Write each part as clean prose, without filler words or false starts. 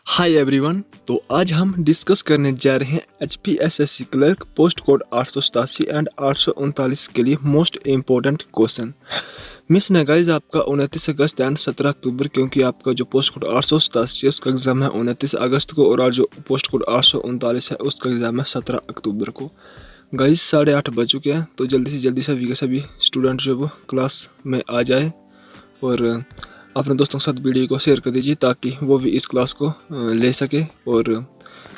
Hi everyone. तो आज हम डिस्कस करने जा रहे हैं HPSSC clerk post code 887 and 839 के लिए मोस्ट इम्पोर्टेंट क्वेश्चन। मिस ने गाइज आपका 29 अगस्त एंड 17 अक्टूबर, क्योंकि आपका जो पोस्ट कोड 887 है उसका एग्जाम है 29 अगस्त को और जो पोस्ट कोड 839 है उसका एग्जाम है 17 अक्टूबर को। गाइज 8:30 बज चुके हैं, तो जल्दी से सभी स्टूडेंट जो वो क्लास में आ जाए और अपने दोस्तों के साथ वीडियो को शेयर कर दीजिए ताकि वो भी इस क्लास को ले सके। और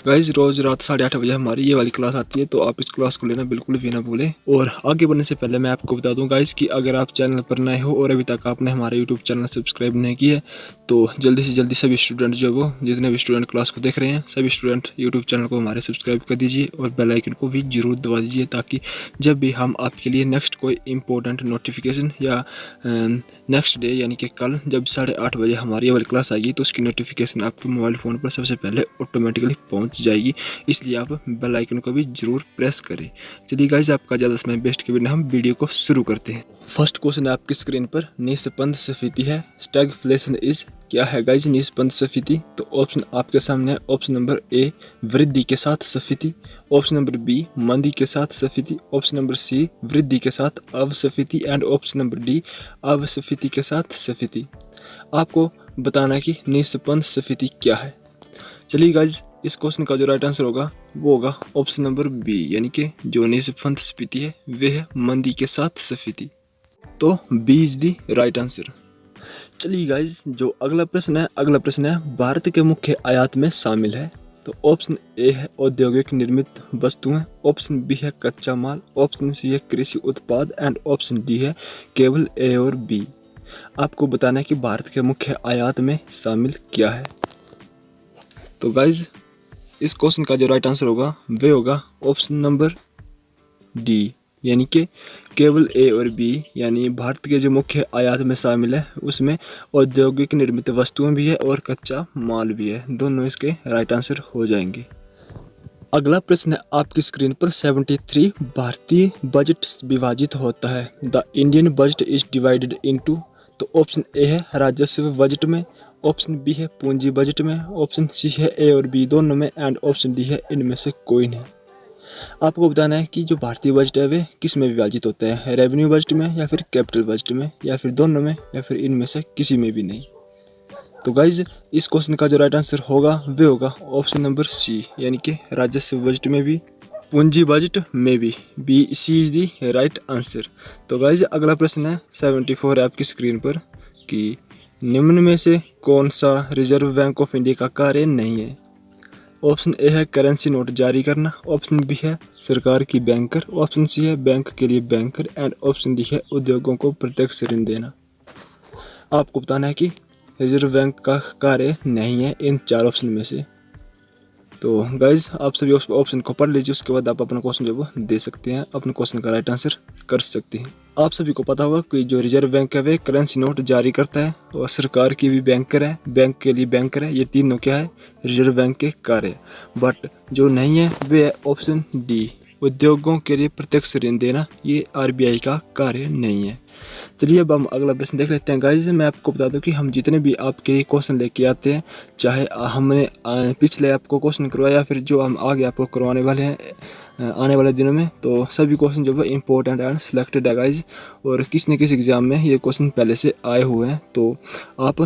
गाइज रोज़ रात 8:30 बजे हमारी ये वाली क्लास आती है, तो आप इस क्लास को लेना बिल्कुल भी ना भूलें। और आगे बढ़ने से पहले मैं आपको बता दूं गाइज कि अगर आप चैनल पर नए हो और अभी तक आपने हमारे यूट्यूब चैनल सब्सक्राइब नहीं किया है तो जल्दी से जल्दी सभी स्टूडेंट जो वो जितने भी स्टूडेंट क्लास को देख रहे हैं सभी स्टूडेंट यूट्यूब चैनल को हमारे सब्सक्राइब कर दीजिए और बेल आइकन को भी जरूर दबा दीजिए ताकि जब भी हम आपके लिए नेक्स्ट कोई इंपॉर्टेंट नोटिफिकेशन या नेक्स्ट डे यानी कि कल जब 8:30 बजे हमारी ये वाली क्लास आएगी तो उसकी नोटिफिकेशन आपके मोबाइल फ़ोन पर सबसे पहले ऑटोमेटिकली पहुंच जाएगी। इसलिए आप बेल आइकन को भी जरूर प्रेस करें। चलिए गाइज आपका ज़्यादा समय वेस्ट के बिना हम वीडियो को शुरू करते हैं। फर्स्ट क्वेश्चन आपकी स्क्रीन पर निस्पंद स्फीति है। स्टैगफ्लेशन इज क्या है गाइज निस्पंद स्फीति? तो ऑप्शन आपके सामने है। ऑप्शन नंबर ए वृद्धि के साथ स्फीति, ऑप्शन नंबर बी मंदी के साथ स्फीति, ऑप्शन नंबर सी वृद्धि के साथ अवस्फीति एंड ऑप्शन नंबर डी अवस्फीति के साथ स्फीति। आपको बताना है कि निस्पंद स्फीति क्या है। चलिए गाइज इस क्वेश्चन का जो राइट आंसर होगा वो होगा ऑप्शन नंबर बी, यानी कि जो निस्पंद स्फीति है वे है मंदी के साथ स्फीति। तो B is the right answer. चलिए गाइज जो अगला प्रश्न है भारत के मुख्य आयात में शामिल है। तो ऑप्शन ए है औद्योगिक निर्मित वस्तुएं, ऑप्शन बी है कच्चा माल, ऑप्शन सी है कृषि उत्पाद एंड ऑप्शन डी है केवल ए और बी। आपको बताना है कि भारत के मुख्य आयात में शामिल क्या है। तो गाइज इस क्वेश्चन का जो राइट आंसर होगा वे होगा ऑप्शन नंबर डी, यानी कि केवल ए और बी, यानी भारत के जो मुख्य आयात में शामिल है उसमें औद्योगिक निर्मित वस्तुएं भी है और कच्चा माल भी है। दोनों इसके राइट आंसर हो जाएंगे। अगला प्रश्न है आपकी स्क्रीन पर 73 भारतीय बजट विभाजित होता है। The Indian budget is divided into. तो ऑप्शन ए है राजस्व बजट में, ऑप्शन बी है पूंजी बजट में, ऑप्शन सी है ए और बी दोनों में एंड ऑप्शन डी है इनमें से कोई नहीं। आपको बताना है कि जो भारतीय बजट है वे किस में विभाजित होता है, रेवेन्यू बजट में या फिर कैपिटल बजट में या फिर दोनों में या फिर इनमें से किसी में भी नहीं। तो गाइज इस क्वेश्चन का जो राइट आंसर होगा वे होगा ऑप्शन नंबर सी, यानी कि राजस्व बजट में भी पूंजी बजट में भी B C is the right answer. तो गाइज अगला प्रश्न है 74 है आपकी स्क्रीन पर कि निम्न में से कौन सा रिजर्व बैंक ऑफ इंडिया का कार्य नहीं है। ऑप्शन ए है करेंसी नोट जारी करना, ऑप्शन बी है सरकार की बैंकर, ऑप्शन सी है बैंक के लिए बैंकर एंड ऑप्शन डी है उद्योगों को प्रत्यक्ष ऋण देना। आपको बताना है कि रिजर्व बैंक का कार्य नहीं है इन चार ऑप्शन में से। तो गाइज आप सभी ऑप्शन को पढ़ लीजिए, उसके बाद आप अपना क्वेश्चन जो वो दे सकते हैं, अपने क्वेश्चन का राइट आंसर कर सकते हैं। आप सभी को पता होगा कि जो रिजर्व बैंक है वे करेंसी नोट जारी करता है और सरकार की भी बैंकर है, बैंक के लिए बैंकर है। ये तीनों क्या है रिजर्व बैंक के कार्य। बट जो नहीं है वे है ऑप्शन डी, उद्योगों के लिए प्रत्यक्ष ऋण देना। ये RBI का कार्य नहीं है। चलिए अब हम अगला प्रश्न देख लेते हैं। गाइज मैं आपको बता दूं कि हम जितने भी आपके लिए क्वेश्चन लेके आते हैं, चाहे हमने पिछले आपको क्वेश्चन करवाया या फिर जो हम आगे आपको करवाने वाले हैं आने वाले दिनों में, तो सभी क्वेश्चन जो है इंपॉर्टेंट एंड सिलेक्टेड है गाइज। और किसी न किसी एग्जाम में ये क्वेश्चन पहले से आए हुए हैं, तो आप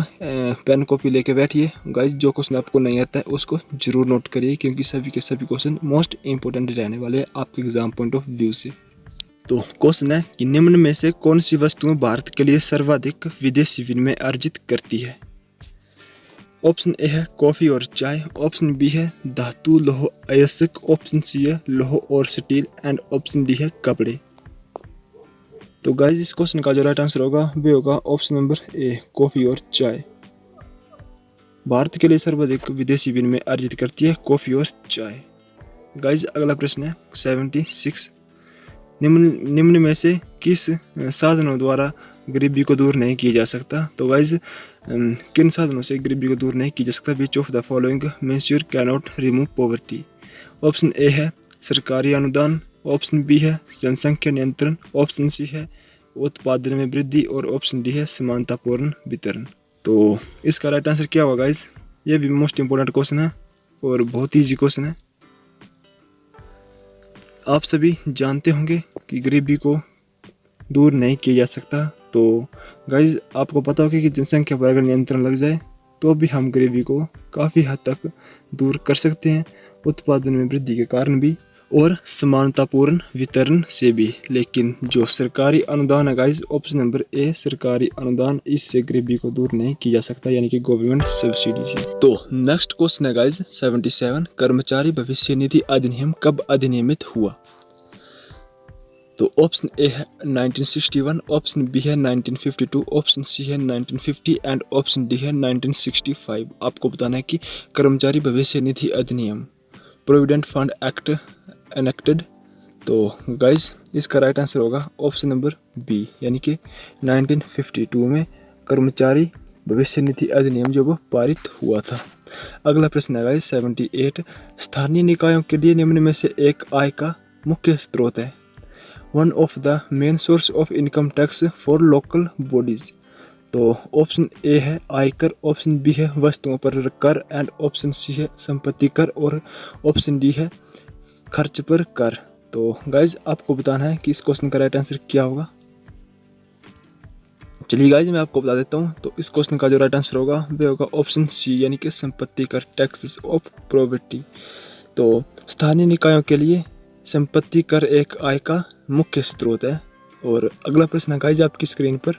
पेन कॉपी लेके बैठिए गाइज। जो क्वेश्चन आपको नहीं आता है उसको जरूर नोट करिए, क्योंकि सभी के सभी क्वेश्चन मोस्ट इंपॉर्टेंट रहने वाले हैं आपके एग्जाम पॉइंट ऑफ व्यू से। तो क्वेश्चन है कि निम्न में से कौन सी वस्तुएं भारत के लिए सर्वाधिक विदेशी विनिमय अर्जित करती है। ऑप्शन ए है कॉफी और चाय, ऑप्शन बी है धातु लौह अयस्क, ऑप्शन सी है लौह और स्टील एंड ऑप्शन डी है कपड़े। तो गाइस इस क्वेश्चन का जो राइट आंसर होगा वे होगा ऑप्शन नंबर ए कॉफी और चाय। भारत के लिए सर्वाधिक विदेशी विनिमय अर्जित करती है कॉफी और चाय। गाइस अगला प्रश्न है 76 निम्न में से किस साधनों द्वारा गरीबी को दूर नहीं किया जा सकता। तो गाइज किन साधनों से गरीबी को दूर नहीं किया जा सकता। Which of the following measure can not remove poverty. Option A है सरकारी अनुदान, ऑप्शन बी है जनसंख्या नियंत्रण, ऑप्शन सी है उत्पादन में वृद्धि और ऑप्शन डी है समानतापूर्ण वितरण। तो इसका राइट आंसर क्या होगा गाइज, ये भी मोस्ट इम्पोर्टेंट क्वेश्चन है और बहुत ईजी क्वेश्चन है। आप सभी जानते होंगे कि गरीबी को दूर नहीं किया जा सकता। तो गाइज आपको पता होगा कि जनसंख्या पर अगर नियंत्रण लग जाए तो भी हम गरीबी को काफ़ी हद तक दूर कर सकते हैं, उत्पादन में वृद्धि के कारण भी और समानतापूर्ण वितरण से भी। लेकिन जो सरकारी अनुदान है गाइज, ऑप्शन नंबर ए सरकारी अनुदान, इससे गरीबी को दूर नहीं किया जा सकता, यानी कि गवर्नमेंट सब्सिडी से। तो नेक्स्ट क्वेश्चन है गाइज 77, कर्मचारी भविष्य निधि अधिनियम कब अधिनियमित हुआ? तो ऑप्शन ए है 1961, ऑप्शन बी है 1952, ऑप्शन सी है 1950 एंड ऑप्शन डी है 1965। आपको बताना है कि कर्मचारी भविष्य निधि अधिनियम प्रोविडेंट फंड एक्ट एनेक्टेड। तो गाइज इसका राइट आंसर होगा ऑप्शन नंबर बी, यानी कि 1952 में कर्मचारी भविष्य निधि अधिनियम जो वो पारित हुआ था। अगला प्रश्न है गाइज 78, स्थानीय निकायों के लिए निम्न में से एक आय का मुख्य स्रोत है। One of the main source of income tax for local bodies. तो ऑप्शन ए है आयकर, ऑप्शन बी है वस्तुओं पर कर एंड ऑप्शन सी है संपत्ति कर और ऑप्शन डी है खर्च पर कर। तो गाइज आपको बताना है कि इस क्वेश्चन का राइट आंसर क्या होगा। चलिए गाइज मैं आपको बता देता हूँ। तो इस क्वेश्चन का जो राइट आंसर होगा वह होगा ऑप्शन सी, यानी कि संपत्ति कर, टैक्सेस ऑफ प्रॉपर्टी। तो स्थानीय निकायों के लिए संपत्ति कर एक आय का मुख्य स्रोत है। और अगला प्रश्न है गाइज आपकी स्क्रीन पर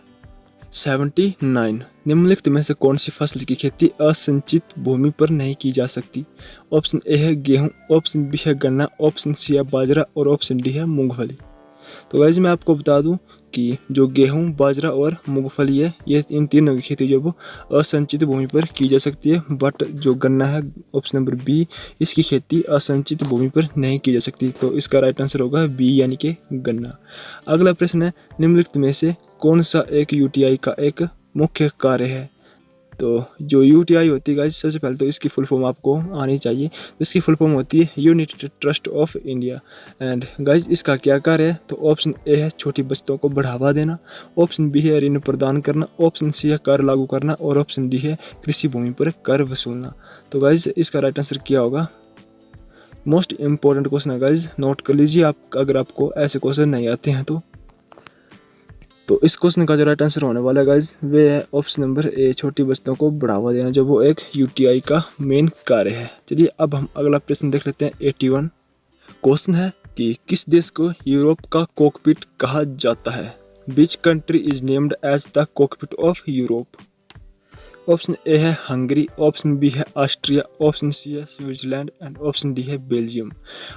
79, निम्नलिखित में से कौन सी फसल की खेती असंचित भूमि पर नहीं की जा सकती? ऑप्शन ए है गेहूं, ऑप्शन बी है गन्ना, ऑप्शन सी है बाजरा और ऑप्शन डी है मूंगफली। तो गाइज मैं आपको बता दूं कि जो गेहूं, बाजरा और मूंगफली है, ये इन तीनों की खेती जो वो असंचित भूमि पर की जा सकती है। बट जो गन्ना है ऑप्शन नंबर बी, इसकी खेती असंचित भूमि पर नहीं की जा सकती। तो इसका राइट आंसर होगा बी, यानी कि गन्ना। अगला प्रश्न है निम्नलिखित में से कौन सा एक यूटीआई का एक मुख्य कार्य है? तो जो यूटीआई होती है गाइज, सबसे पहले तो इसकी फुल फॉर्म आपको आनी चाहिए। तो इसकी फुल फॉर्म होती है United trust of India. And guys इसका क्या कार्य है? तो ऑप्शन ए है छोटी बचतों को बढ़ावा देना, ऑप्शन बी है ऋण प्रदान करना, ऑप्शन सी है कर लागू करना और ऑप्शन डी है कृषि भूमि पर कर वसूलना। तो गाइज इसका राइट आंसर क्या होगा? मोस्ट इंपॉर्टेंट क्वेश्चन है गाइज, नोट कर लीजिए आप अगर आपको ऐसे क्वेश्चन नहीं आते हैं तो इस क्वेश्चन का जो राइट आंसर होने वाला है गाइज वे है ऑप्शन नंबर ए, छोटी बचतों को बढ़ावा देना, जो वो एक यूटीआई का मेन कार्य है। चलिए अब हम अगला प्रश्न देख लेते हैं 81। क्वेश्चन है कि किस देश को यूरोप का कॉकपिट कहा जाता है? Which country is named as the cockpit of Europe? Option A है हंगरी, ऑप्शन बी है ऑस्ट्रिया, ऑप्शन सी है स्विट्जरलैंड एंड ऑप्शन डी है बेल्जियम।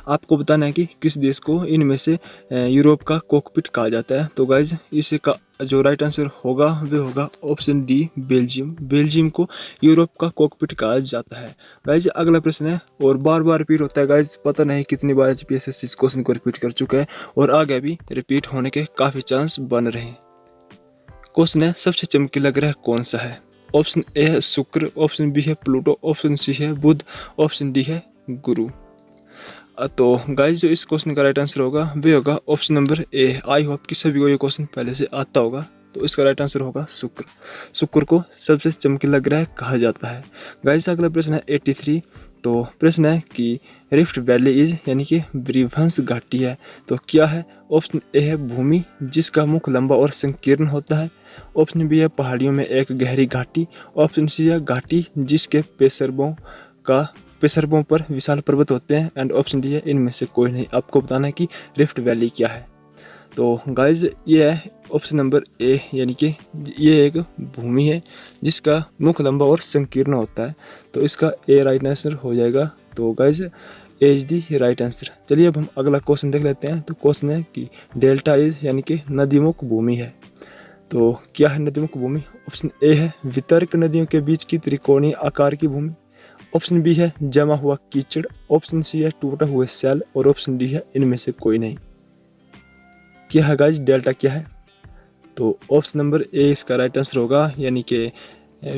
आपको बताना है कि किस देश को इनमें से यूरोप का कॉकपिट कहा जाता है। तो गाइज इसका जो राइट आंसर होगा वह होगा ऑप्शन डी, बेल्जियम। बेल्जियम को यूरोप का कॉकपिट कहा जाता है। गाइज अगला प्रश्न है और बार बार रिपीट होता है गाइज, पता नहीं कितनी बार HPSSC इस क्वेश्चन को रिपीट कर चुका है और आगे भी रिपीट होने के काफ़ी चांस बन रहे हैं। क्वेश्चन है सबसे चमकीला ग्रह कौन सा है? ऑप्शन ए है शुक्र, ऑप्शन बी है प्लूटो, ऑप्शन सी है बुध, ऑप्शन डी है गुरु। तो गाइस जो इस क्वेश्चन का राइट आंसर होगा वह होगा option number A. I hope कि सभी को ये क्वेश्चन पहले से आता होगा। तो इसका राइट आंसर होगा शुक्र। शुक्र को सबसे चमकीला ग्रह कहा जाता है। गाइस अगला प्रश्न है 83। तो प्रश्न है कि रिफ्ट वैली इज, यानी कि ब्रिभंस घाटी है, तो क्या है? ऑप्शन ए है भूमि जिसका मुख लंबा और संकीर्ण होता है, ऑप्शन बी है पहाड़ियों में एक गहरी घाटी, ऑप्शन सी है घाटी जिसके पेशरबों पर विशाल पर्वत होते हैं एंड ऑप्शन डी है इनमें से कोई नहीं। आपको बताना है कि रिफ्ट वैली क्या है। तो गाइज ये है ऑप्शन नंबर ए, यानी कि ये एक भूमि है जिसका मुख लंबा और संकीर्ण होता है। तो इसका ए राइट आंसर हो जाएगा। तो guys A is the right answer. चलिए अब हम अगला क्वेश्चन देख लेते हैं। तो क्वेश्चन है कि डेल्टा इज, यानी कि नदीमुख भूमि है, तो क्या है नदीमुख भूमि? ऑप्शन ए है वितर्क नदियों के बीच की त्रिकोणीय आकार की भूमि, ऑप्शन बी है जमा हुआ कीचड़, ऑप्शन सी है टूटा हुआ सेल और ऑप्शन डी है इनमें से कोई नहीं। क्या है गाइज डेल्टा क्या है? तो ऑप्शन नंबर ए इसका राइट आंसर होगा, यानी कि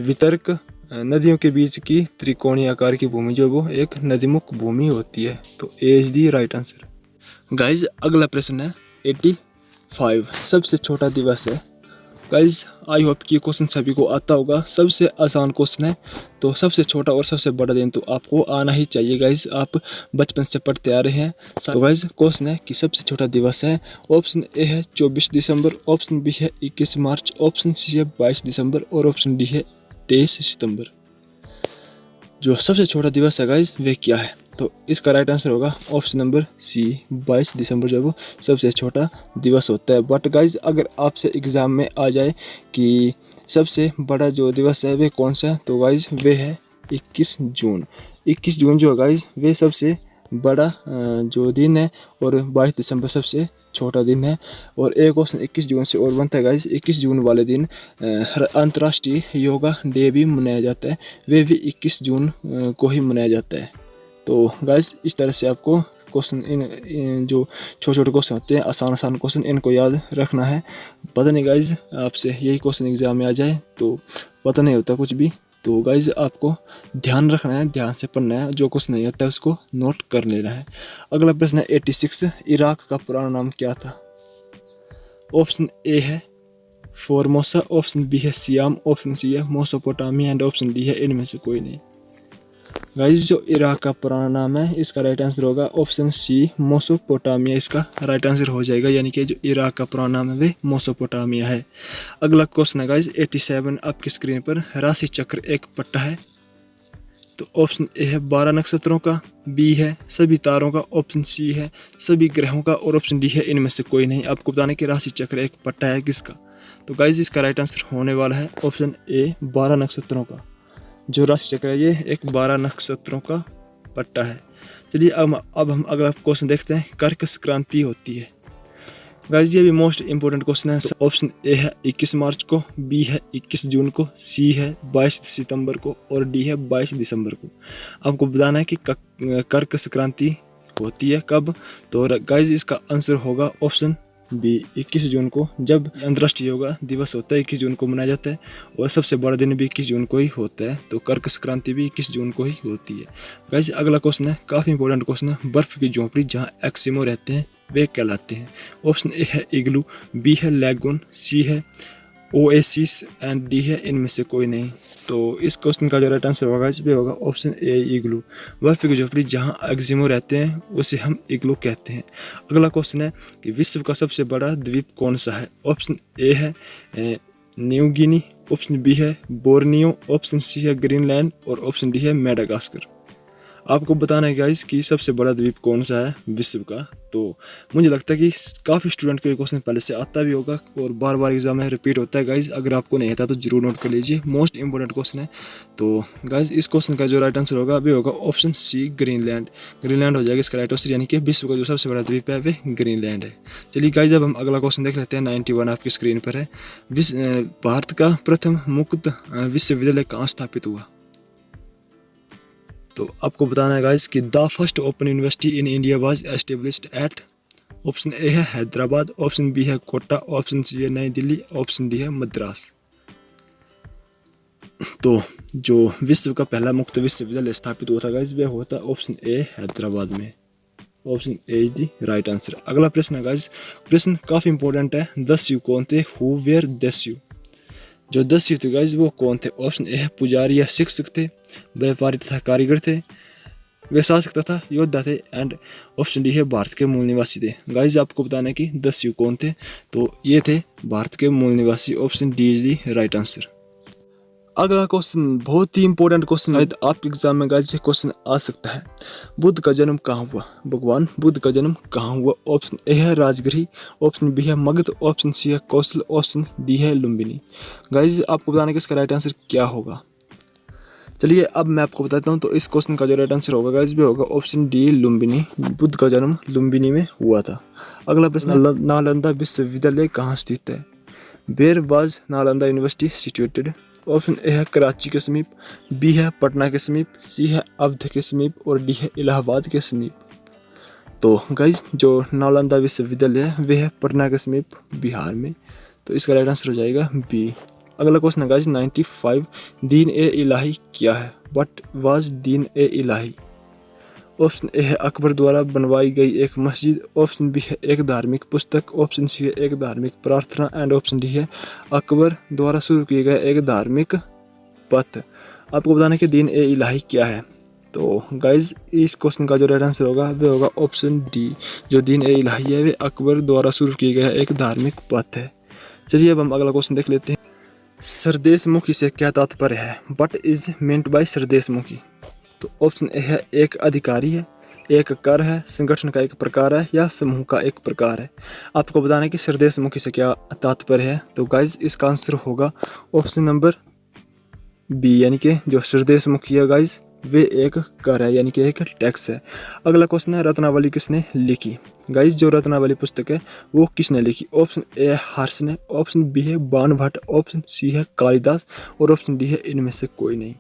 वितर्क नदियों के बीच की त्रिकोणीय आकार की भूमि जो वो एक नदीमुख भूमि होती है। तो A is the right answer. Guys अगला प्रश्न है 85। सबसे छोटा दिवस है गाइज आई होप कि क्वेश्चन सभी को आता होगा। सबसे आसान क्वेश्चन है, तो सबसे छोटा और सबसे बड़ा दिन तो आपको आना ही चाहिए गाइज, आप बचपन से पढ़ते आ रहे हैं। तो गाइज क्वेश्चन है कि सबसे छोटा दिवस है। ऑप्शन ए है 24 दिसंबर, ऑप्शन बी है 21 मार्च, ऑप्शन सी है 22 दिसंबर और ऑप्शन डी है 23 सितंबर। जो सबसे छोटा दिवस है गाइज वे क्या है? तो इसका राइट आंसर होगा ऑप्शन नंबर सी, 22 दिसंबर जो वो सबसे छोटा दिवस होता है। बट गाइज अगर आपसे एग्ज़ाम में आ जाए कि सबसे बड़ा जो दिवस है वे कौन सा है, तो गाइज वे है 21 जून। 21 जून जो है गाइज वे सबसे बड़ा जो दिन है और 22 दिसंबर सबसे छोटा दिन है। और एक क्वेश्चन 21 जून से और बनता है गाइज, 21 जून वाले दिन अंतर्राष्ट्रीय योगा डे भी मनाया जाता है, वे भी 21 जून को ही मनाया जाता है। तो गाइज इस तरह से आपको क्वेश्चन इन जो छोटे छोटे क्वेश्चन होते हैं, आसान आसान क्वेश्चन, इनको याद रखना है। पता नहीं गाइज आपसे यही क्वेश्चन एग्जाम में आ जाए तो पता नहीं होता कुछ भी। तो गाइज आपको ध्यान रखना है, ध्यान से पढ़ना है, जो कुछ नहीं आता है उसको नोट कर लेना है। अगला प्रश्न है 86, इराक का पुराना नाम क्या था? ऑप्शन ए है फॉर्मोसा, ऑप्शन बी है सियाम, ऑप्शन सी है मेसोपोटामिया एंड ऑप्शन डी है इनमें से कोई नहीं। गाइज जो इराक का पुराना नाम है इसका राइट आंसर होगा ऑप्शन सी, मेसोपोटामिया इसका राइट आंसर हो जाएगा। यानी कि जो इराक का पुराना नाम है वे मेसोपोटामिया है। अगला क्वेश्चन है गाइज 87, आपकी स्क्रीन पर राशि चक्र एक पट्टा है। तो ऑप्शन ए है 12 नक्षत्रों का, बी है सभी तारों का, ऑप्शन सी है सभी ग्रहों का और ऑप्शन डी है इनमें से कोई नहीं। आपको बताने कि राशि चक्र एक पट्टा है किसका? तो गाइज इसका राइट आंसर होने वाला है ऑप्शन ए, 12 नक्षत्रों का। जो राशि चक्र है ये एक 12 नक्षत्रों का पट्टा है। चलिए अब हम अगला क्वेश्चन देखते हैं, कर्क संक्रांति होती है। गाइस ये भी मोस्ट इंपोर्टेंट क्वेश्चन है। ऑप्शन ए है 21 मार्च को, बी है 21 जून को, सी है 22 सितंबर को और डी है 22 दिसंबर को। आपको बताना है कि कर्क संक्रांति होती है कब। तो गाइस इसका आंसर होगा ऑप्शन बी, 21 जून को, जब अंतर्राष्ट्रीय योगा दिवस होता है 21 जून को मनाया जाता है और सबसे बड़ा दिन भी 21 जून को ही होता है। तो कर्क संक्रांति भी 21 जून को ही होती है। गाइस अगला क्वेश्चन है काफ़ी इंपॉर्टेंट क्वेश्चन है, बर्फ की झोंपड़ी जहाँ एस्किमो रहते हैं वे कहलाते हैं। ऑप्शन ए है इग्लू, बी है लैगून, सी है ओएसिस एंड डी है इनमें से कोई नहीं। तो इस क्वेश्चन का जो राइट आंसर होगा इसमें होगा ऑप्शन ए, इग्लू। बर्फ की झोपड़ी जहाँ एस्किमो रहते हैं उसे हम इग्लू कहते हैं। अगला क्वेश्चन है कि विश्व का सबसे बड़ा द्वीप कौन सा है? ऑप्शन ए है न्यू गिनी, ऑप्शन बी है बोर्नियो, ऑप्शन सी है ग्रीनलैंड और ऑप्शन डी है मेडागास्कर। आपको बताना है गाइस कि सबसे बड़ा द्वीप कौन सा है विश्व का। तो मुझे लगता है कि काफ़ी स्टूडेंट को ये क्वेश्चन पहले से आता भी होगा और बार बार एग्जाम में रिपीट होता है गाइस। अगर आपको नहीं आता तो जरूर नोट कर लीजिए, मोस्ट इंपॉर्टेंट क्वेश्चन है। तो गाइस इस क्वेश्चन का जो राइट आंसर होगा वो होगा ऑप्शन सी, ग्रीनलैंड। ग्रीनलैंड हो जाएगा इसका राइट आंसर, यानी कि विश्व का जो सबसे बड़ा द्वीप है वे ग्रीनलैंड है। चलिए गाइस अब हम अगला क्वेश्चन देख लेते हैं। 91 आपकी स्क्रीन पर है। भारत का प्रथम मुक्त विश्वविद्यालय कहाँ स्थापित हुआ? तो आपको बताना है गाइस कि the first open university in India was established at. Option A है हैदराबाद, ऑप्शन बी है कोटा, ऑप्शन सी है नई दिल्ली, ऑप्शन डी है मद्रास। तो जो विश्व का पहला मुक्त विश्वविद्यालय स्थापित हुआ था गाइस वह होता है ऑप्शन ए, हैदराबाद में। Option A is the right answer. अगला प्रश्न है गाइस, प्रश्न काफी इंपॉर्टेंट है। 10 यू कौन थे? Who were 10 U? जो 10 यू थे गाइस वो कौन थे? ऑप्शन ए है पुजारी या शिक्षक थे, व्यापारी तथा कारीगर थे, वे शासक तथा योद्धा थे एंड ऑप्शन डी है भारत के मूल निवासी थे। गाइस आपको बताना है कि 10 यू कौन थे? तो ये थे भारत के मूल निवासी। Option D is the right answer. अगला क्वेश्चन बहुत ही इंपॉर्टेंट क्वेश्चन है, आपके एग्जाम में गाइस क्वेश्चन आ सकता है। बुद्ध का जन्म कहाँ हुआ? भगवान बुद्ध का जन्म कहाँ हुआ? ऑप्शन ए है राजगृह, ऑप्शन बी है मगध, ऑप्शन सी है कौशल, ऑप्शन डी है लुम्बिनी। गाइस आपको बताने कि इसका राइट आंसर क्या होगा। चलिए अब मैं आपको बताता हूँ। तो इस क्वेश्चन का जो राइट आंसर होगा गाइस भी होगा ऑप्शन डी, लुम्बिनी। बुद्ध का जन्म लुम्बिनी में हुआ था। अगला प्रश्न, नालंदा विश्वविद्यालय कहाँ स्थित है? Where was Nalanda university situated? Option A है कराची के समीप, बी है पटना के समीप, सी है अवध के समीप और डी है इलाहाबाद के समीप। तो गाइस जो नालंदा विश्वविद्यालय है वह है पटना के समीप, बिहार में। तो इसका राइट आंसर हो जाएगा बी। अगला क्वेश्चन है गाइस 95, दीन ए इलाही क्या है? What was Deen A Ilahi? Option A है अकबर द्वारा बनवाई गई एक मस्जिद, ऑप्शन बी है एक धार्मिक पुस्तक, ऑप्शन सी है एक धार्मिक प्रार्थना एंड ऑप्शन डी है अकबर द्वारा शुरू किए गए एक धार्मिक पथ। आपको बताना कि दीन ए इलाही क्या है। तो गाइज इस क्वेश्चन का जो राइट आंसर होगा वह होगा ऑप्शन डी, जो दीन ए इलाही है वे अकबर द्वारा शुरू किया गया एक धार्मिक पथ है। चलिए अब हम अगला क्वेश्चन देख लेते हैं। सरदेशमुखी से क्या तात्पर्य है? What is meant by sardeshmukhi? तो ऑप्शन ए है एक अधिकारी है, एक कर है, संगठन का एक प्रकार है या समूह का एक प्रकार है। आपको बताना है कि सरदेशमुखी से क्या तात्पर्य है। तो गाइज इसका आंसर होगा ऑप्शन नंबर बी, यानी कि जो सरदेशमुखी है गाइज वे एक कर है, यानी कि एक टैक्स है। अगला क्वेश्चन है रत्नावली किसने लिखी? गाइज जो रत्नावली पुस्तक है वो किसने लिखी? ऑप्शन ए है हर्ष ने, ऑप्शन बी है बाणभट्ट, ऑप्शन सी है कालिदास और ऑप्शन डी है इनमें से कोई नहीं।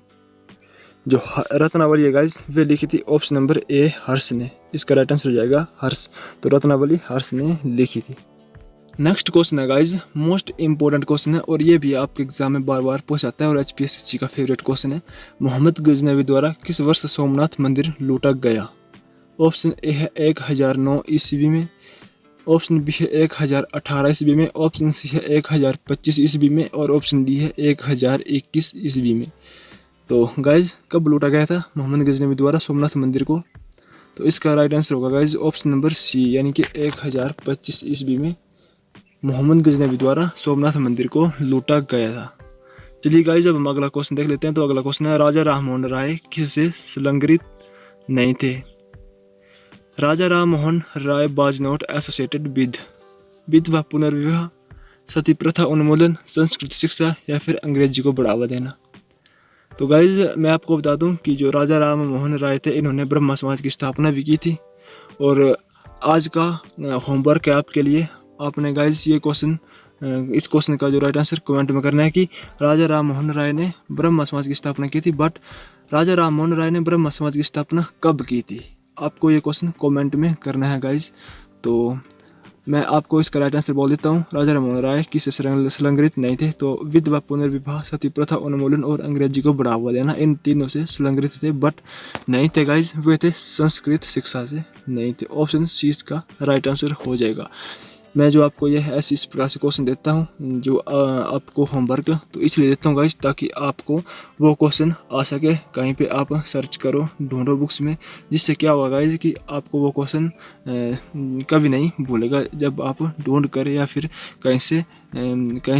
जो रत्नावली है गाइज वे लिखी थी ऑप्शन नंबर ए हर्ष ने। इसका राइट आंसर हो जाएगा हर्ष। तो रत्नावली हर्ष ने लिखी थी। नेक्स्ट क्वेश्चन है गाइज मोस्ट इंपॉर्टेंट क्वेश्चन है और ये भी आपके एग्जाम में बार बार पूछा जाता है और HPSC का फेवरेट क्वेश्चन है। मोहम्मद गजनवी द्वारा किस वर्ष सोमनाथ मंदिर लूटा गया? ऑप्शन ए है 1009 ईस्वी में, ऑप्शन बी है 1018 ईस्वी में, ऑप्शन सी है 1025 ईस्वी में और ऑप्शन डी है 1021 ईस्वी में। तो गाइज कब लूटा गया था मोहम्मद गजनवी द्वारा सोमनाथ मंदिर को? तो इसका राइट आंसर होगा गाइज ऑप्शन नंबर सी, यानी कि 1025 ईस्वी में मोहम्मद गजनवी द्वारा सोमनाथ मंदिर को लूटा गया था। चलिए गाइज अब हम अगला क्वेश्चन देख लेते हैं। तो अगला क्वेश्चन है राजा राममोहन राय किससे संलग्नित नहीं थे? Raja Rammohan Roy was not associated with विधवा पुनर्विवाह, सती प्रथा उन्मूलन, संस्कृत शिक्षा या फिर अंग्रेजी को बढ़ावा देना। तो गाइज मैं आपको बता दूं कि जो राजा राममोहन राय थे इन्होंने ब्रह्म समाज की स्थापना भी की थी। और आज का होमवर्क है आपके लिए, आपने गाइज ये क्वेश्चन इस क्वेश्चन का जो राइट आंसर कमेंट में करना है कि राजा राममोहन राय ने ब्रह्म समाज की स्थापना की थी, बट राजा राममोहन राय ने ब्रह्म समाज की स्थापना कब की थी? आपको ये क्वेश्चन कमेंट में करना है गाइज। तो मैं आपको इसका राइट आंसर बोल देता हूँ। राजा राममोहन राय किससे संलग्नित नहीं थे? तो विधवा पुनर्विवाह, सती प्रथा उन्मूलन और अंग्रेजी को बढ़ावा देना, इन तीनों से संलग्नित थे बट नहीं थे गाइज, वे थे संस्कृत शिक्षा से नहीं थे। ऑप्शन सी इसका राइट आंसर हो जाएगा। मैं जो आपको ये ऐसी इस प्रकार से क्वेश्चन देता हूँ जो आपको होमवर्क तो इसलिए देता हूँ गाइज ताकि आपको वो क्वेश्चन आ सके, कहीं पे आप सर्च करो, ढूंढो बुक्स में, जिससे क्या होगा गाइज कि आपको वो क्वेश्चन कभी नहीं भूलेगा। जब आप ढूंढ कर या फिर कहीं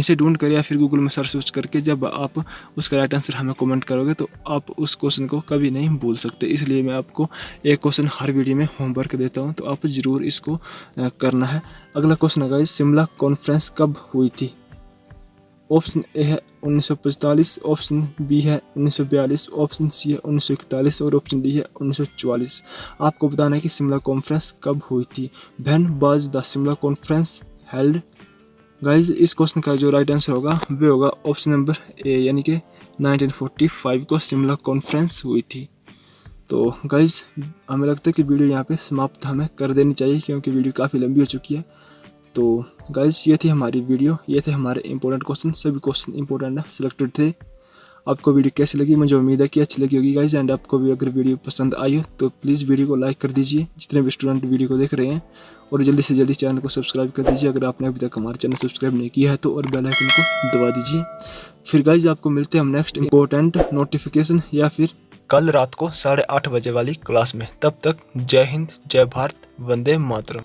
से ढूंढ कर या फिर गूगल में सर्च करके जब आप उसका राइट आंसर हमें कमेंट करोगे तो आप उस क्वेश्चन को कभी नहीं भूल सकते। इसलिए मैं आपको एक क्वेश्चन हर वीडियो में होमवर्क देता हूँ, तो आप ज़रूर इसको करना है। अगला क्वेश्चन है गाइस शिमला कॉन्फ्रेंस कब हुई थी? ऑप्शन ए है 1945, ऑप्शन बी है 1942, ऑप्शन सी है 1941 और ऑप्शन डी है 1944। आपको बताना है कि शिमला कॉन्फ्रेंस कब हुई थी। When was the Shimla conference held? Guys इस क्वेश्चन का जो राइट आंसर होगा वो होगा ऑप्शन नंबर ए, यानी कि 1945 को शिमला कॉन्फ्रेंस हुई थी। तो गाइज हमें लगता है कि वीडियो यहाँ पे समाप्त हमें कर देनी चाहिए क्योंकि वीडियो काफ़ी लंबी हो चुकी है। तो गाइज ये थी हमारी वीडियो, ये थे हमारे इंपॉर्टेंट क्वेश्चन, सभी क्वेश्चन इंपॉर्टेंट है, सिलेक्टेड थे। आपको वीडियो कैसी लगी? मुझे उम्मीद है कि अच्छी लगी होगी गाइज। एंड आपको भी अगर वीडियो पसंद आई हो तो प्लीज़ वीडियो को लाइक कर दीजिए जितने भी स्टूडेंट वीडियो को देख रहे हैं, और जल्दी से जल्दी चैनल को सब्सक्राइब कर दीजिए अगर आपने अभी तक हमारे चैनल सब्सक्राइब नहीं किया है तो, और बेल आइकन को दबा दीजिए। फिर गाइज आपको मिलते हैं हम नेक्स्ट इंपॉर्टेंट नोटिफिकेशन या फिर कल रात को 8:30 बजे वाली क्लास में। तब तक जय हिंद, जय भारत, वंदे मातरम।